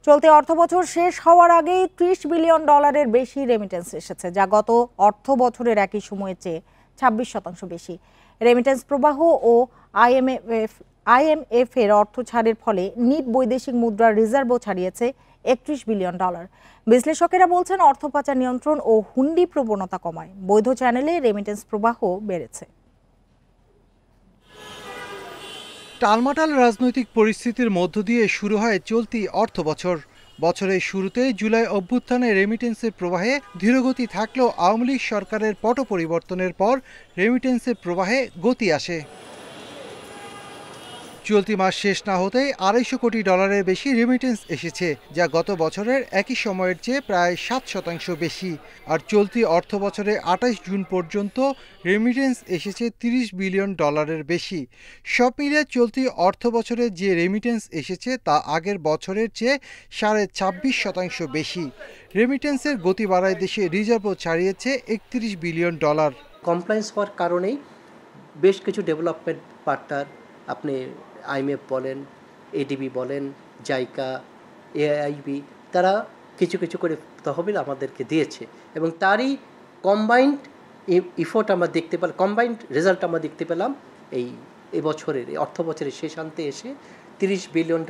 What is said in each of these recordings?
চলতি অর্থবছর শেষ হওয়ার আগেই $30 বিলিয়ন বেশি রেমিটেন্স এসেছে, যা গত অর্থ বছরের একই সময়ের চেয়ে 26% বেশি। রেমিটেন্স প্রবাহ ও আইএমএফ এর অর্থ ছাড়ের ফলে নিট বৈদেশিক মুদ্রার রিজার্ভও ছাড়িয়েছে $31 বিলিয়ন। বিশ্লেষকেরা বলছেন, অর্থ পাচার নিয়ন্ত্রণ ও হুন্ডি প্রবণতা কমায় বৈধ চ্যানেলে রেমিটেন্স প্রবাহ বেড়েছে। টালমাটাল রাজনৈতিক পরিস্থিতির মধ্য দিয়ে শুরু হয় চলতি অর্থবছর। বছরের শুরুতে জুলাই অভ্যুত্থানে রেমিটেন্সের প্রবাহে ধীরগতি থাকলেও আওয়ামী লীগ সরকারের পট পরিবর্তনের পর রেমিটেন্সের প্রবাহে গতি আসে। চলতি মাস শেষ না হতেই $250 কোটি বেশি রেমিটেন্স এসেছে, যা গত বছরের একই সময়ের চেয়ে প্রায় 7% বেশি। আর চলতি অর্থ বছরে 28 জুন পর্যন্ত রেমিটেন্স এসেছে $30 বিলিয়ন বেশি। সব মিলিয়ে চলতি অর্থ বছরে যে রেমিটেন্স এসেছে তা আগের বছরের চেয়ে 26.5% বেশি। রেমিটেন্সের গতি বাড়ায় দেশে রিজার্ভও ছাড়িয়েছে $31 বিলিয়ন। কমপ্লায়েন্স হওয়ার কারণেই বেশ কিছু ডেভেলপমেন্ট পার্টনার, আপনি আইএমএফ বলেন, এডিবি বলেন, জাইকা, এআইবি, তারা কিছু কিছু করে তহবিল আমাদেরকে দিয়েছে এবং তারই কম্বাইন্ড ইফোর্ট আমরা দেখতে পেলাম, কম্বাইন্ড রেজাল্ট আমরা দেখতে পেলাম এই বছরের অর্থ বছরের শেষান্তে এসে $30 বিলিয়ন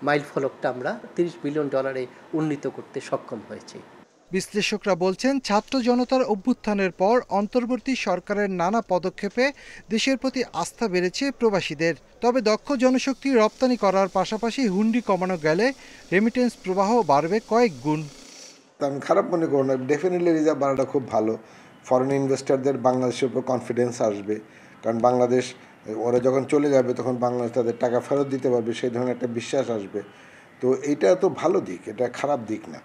মাইল ফলকটা আমরা $30 বিলিয়ন উন্নীত করতে সক্ষম হয়েছে। বিশ্লেষকরা বলছেন, ছাত্র জনতার অভ্যুত্থানের পর অন্তর্বর্তী সরকারের নানা পদক্ষেপে দেশের প্রতি আস্থা বেড়েছে প্রবাসীদের। তবে দক্ষ জনশক্তি রপ্তানি করার পাশাপাশি হুন্ডি কমানো গেলে রেমিটেন্স প্রবাহ বাড়বে কয়েক গুণ। আমি খারাপ মনে করব না, ডেফিনেটলি রিজার্ভ বাড়াটা খুব ভালো। ফরেন ইনভেস্টরদের বাংলাদেশের উপর কনফিডেন্স আসবে, কারণ বাংলাদেশ ওরা যখন চলে যাবে তখন বাংলাদেশ তাদের টাকা ফেরত দিতে পারবে, সেই ধরনের একটা বিশ্বাস আসবে। তো এটা তো ভালো দিক, এটা খারাপ দিক না।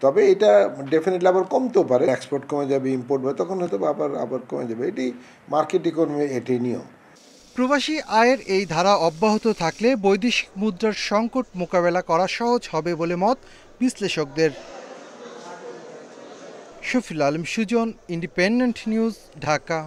তবে এটা ডেফিনেটলি আবার কমতেও পারে, এক্সপোর্ট কমে যাবে, ইম্পোর্ট হবে, তখন হয়তো আবার কমে যাবে। এটি মার্কেট ইকোনমি, এটাই নিয়ম। প্রবাসী আয়ের এই ধারা অব্যাহত থাকলে বৈদেশিক মুদ্রার সংকট মোকাবেলা করা সহজ হবে বলে মত বিশ্লেষকদের। Shafiul Alam Sujon, Independent News, Dhaka.